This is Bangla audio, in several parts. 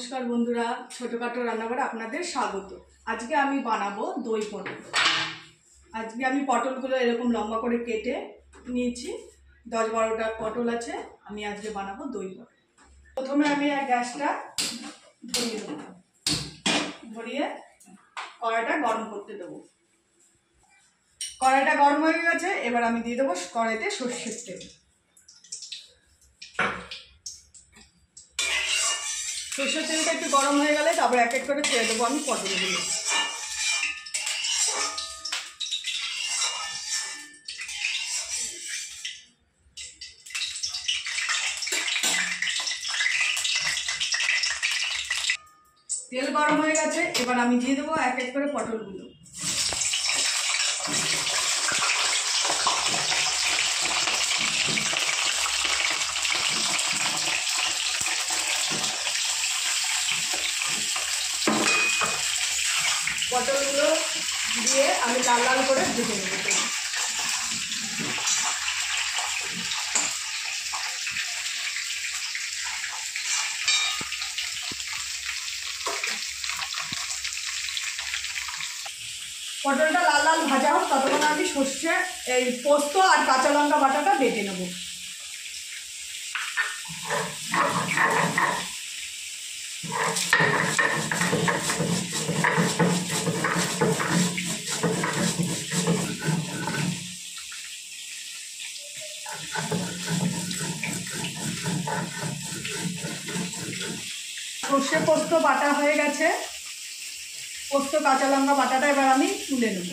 नमस्कार बंधुरा छोटोखाटो रान्नाघरे आपनादेर स्वागत। आज के आमी बानाबो दई पटल। आज के आमी पटलगुलो एरकम लम्बा करे केटे निয়েছি 10-12টা पटल आछे। आमी आज के बानाबो दई पटल। प्रथमे आमी ग्यासटा धरिয়ে দেব, ধরিয়ে কড়াইটা গরম করতে দেব। কড়াইটা গরম হয়ে গেছে, এবার আমি দিয়ে দেব কড়াইতে সরষের তেল। সরষের তেলটা একটু গরম হয়ে গেলে তারপর এক এক করে ছেড়ে দেবো আমি পটলগুলো। তেল গরম হয়ে গেছে, এবার আমি দিয়ে দেবো এক এক করে পটলগুলো। পটলগুলো দিয়ে আমি লাল লাল করে ভেজে নেব। পটলটা লাল লাল ভাজা হোক, ততক্ষণ আমি সর্ষে এই পোস্ত আর কাঁচা লঙ্কা বাটাটা বেটে নেব। সর্ষে পোস্ত বাটা হয়ে গেছে, পোস্ত কাঁচা লঙ্কা বাটাটা এবার আমি তুলে নেব।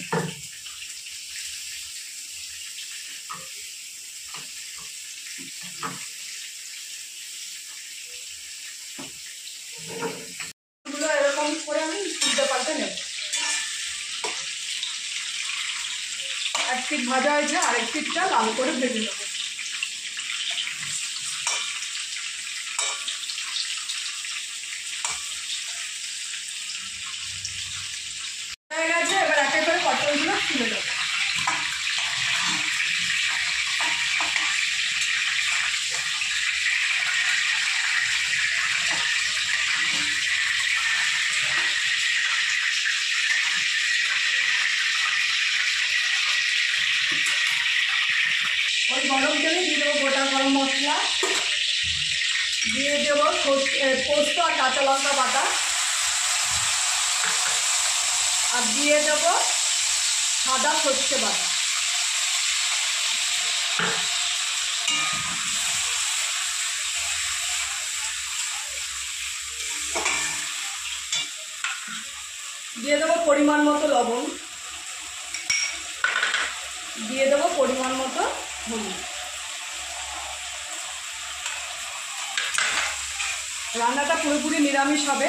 এরকম করে আমি তুলতে পাল্টে নেব। এক পিঠ ভাজা হয়েছে, আরেক পিঠটা লাল করে ভেজে নেব। হয়ে গেছে, এবার এক এক করে পটলগুলো তুলে নেব। ওই গরম তেলে দিয়ে দেবো গোটা গরম মশলা, দিয়ে দেবো পোস্ত আর কাঁচা লঙ্কা বাটা, আর দিয়ে দেবো সাদা সর্ষে বাটা। দিয়ে দেবো পরিমাণ মতো লবণ, দিয়ে দেবো পরিমাণ মতো হলুদ। রান্নাটা পুরোপুরি নিরামিষ হবে।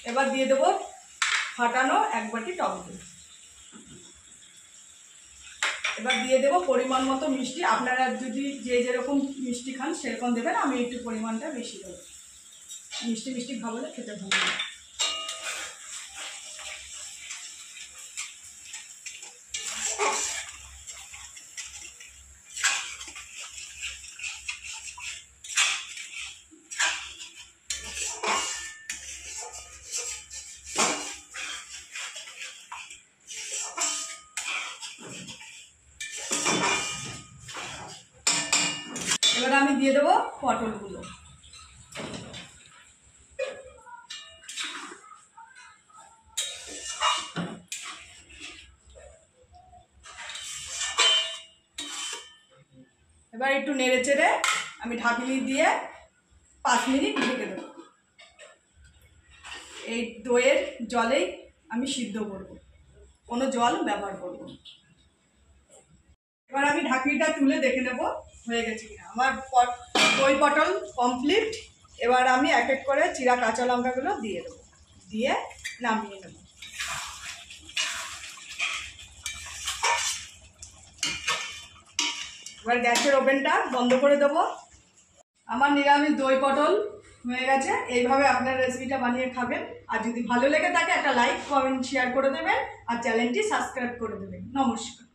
এবার দিয়ে দেবো ফাটানো এক বাটি টক দই। এবার দিয়ে দেবো পরিমাণ মতো মিষ্টি। আপনারা যদি যে যেরকম মিষ্টি খান সেরকম দেবেন, আমি একটু পরিমাণটা বেশি দেবো। মিষ্টি মিষ্টি খাবলে খেতে ভালো লাগে। এবার আমি দিয়ে দেবো পটলগুলো। এবার একটু নেড়ে চেড়ে আমি ঢাকনি দিয়ে 5 মিনিট ঢেকে দেবো। এই দইয়ের জলেই আমি সিদ্ধ করব, কোনো জল ব্যবহার করব না। এবার আমি ঢাকনিটা তুলে দেখে নেব হয়ে গেছে কিনা। আমার দই পটল কমপ্লিট। এবার আমি এক এক করে চিরা কাঁচা লঙ্কাগুলো দিয়ে দেবো, দিয়ে নামিয়ে নেব। এবার গ্যাসের ওভেনটা বন্ধ করে দেবো। আমার নিরামিষ দই পটল হয়ে গেছে। এইভাবে আপনার রেসিপিটা বানিয়ে খাবেন। আর যদি ভালো লেগে থাকে একটা লাইক, কমেন্ট, শেয়ার করে দেবেন আর চ্যানেলটি সাবস্ক্রাইব করে দেবেন। নমস্কার।